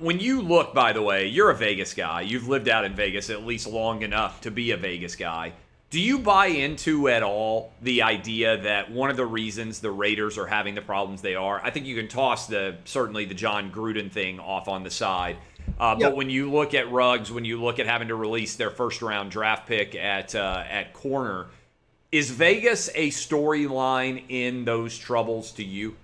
When you look, by the way, you're a Vegas guy. You've lived out in Vegas at least long enough to be a Vegas guy. Do you buy into at all the idea that one of the reasons the Raiders are having the problems they are? I think you can toss certainly the John Gruden thing off on the side. But Yep. when you look at Ruggs, when you look at having to release their first round draft pick at corner, is Vegas a storyline in those troubles to you?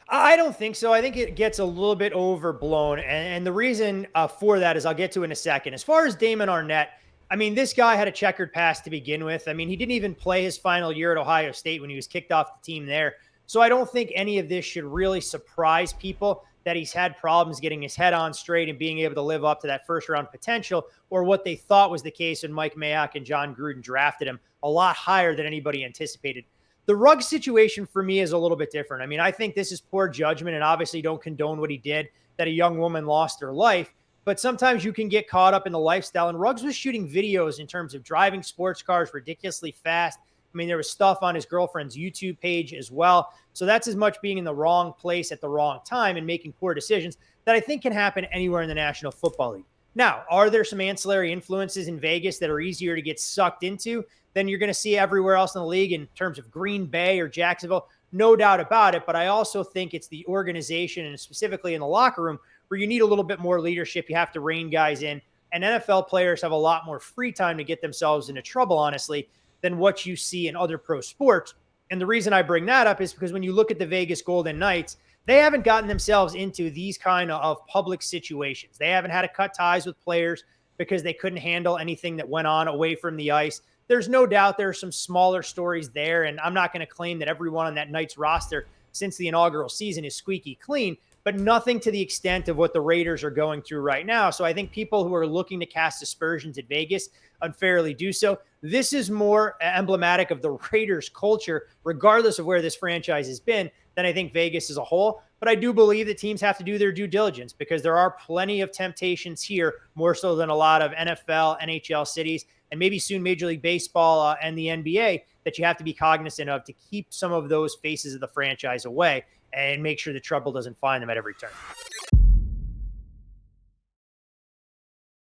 I don't think so. I think it gets a little bit overblown. And the reason for that is I'll get to in a second. As far as Damon Arnett, I mean, this guy had a checkered past to begin with. I mean, he didn't even play his final year at Ohio State when he was kicked off the team there. So I don't think any of this should really surprise people that he's had problems getting his head on straight and being able to live up to that first round potential, or what they thought was the case when Mike Mayock and John Gruden drafted him a lot higher than anybody anticipated. The Ruggs situation for me is a little bit different. I mean, I think this is poor judgment, and obviously don't condone what he did, that a young woman lost her life. But sometimes you can get caught up in the lifestyle. And Ruggs was shooting videos in terms of driving sports cars ridiculously fast. I mean, there was stuff on his girlfriend's YouTube page as well. So that's as much being in the wrong place at the wrong time and making poor decisions that I think can happen anywhere in the National Football League. Now, are there some ancillary influences in Vegas that are easier to get sucked into than you're going to see everywhere else in the league in terms of Green Bay or Jacksonville? No doubt about it. But I also think it's the organization, and specifically in the locker room, where you need a little bit more leadership. You have to rein guys in. And NFL players have a lot more free time to get themselves into trouble, honestly, than what you see in other pro sports. And the reason I bring that up is because when you look at the Vegas Golden Knights, they haven't gotten themselves into these kind of public situations. They haven't had to cut ties with players because they couldn't handle anything that went on away from the ice. There's no doubt there are some smaller stories there, and I'm not going to claim that everyone on that Knights roster since the inaugural season is squeaky clean, but nothing to the extent of what the Raiders are going through right now. So I think people who are looking to cast aspersions at Vegas unfairly do so. This is more emblematic of the Raiders culture, regardless of where this franchise has been, than I think Vegas as a whole. But I do believe that teams have to do their due diligence, because there are plenty of temptations here, more so than a lot of NFL, NHL cities, and maybe soon Major League Baseball and the NBA, that you have to be cognizant of to keep some of those faces of the franchise away and make sure the trouble doesn't find them at every turn.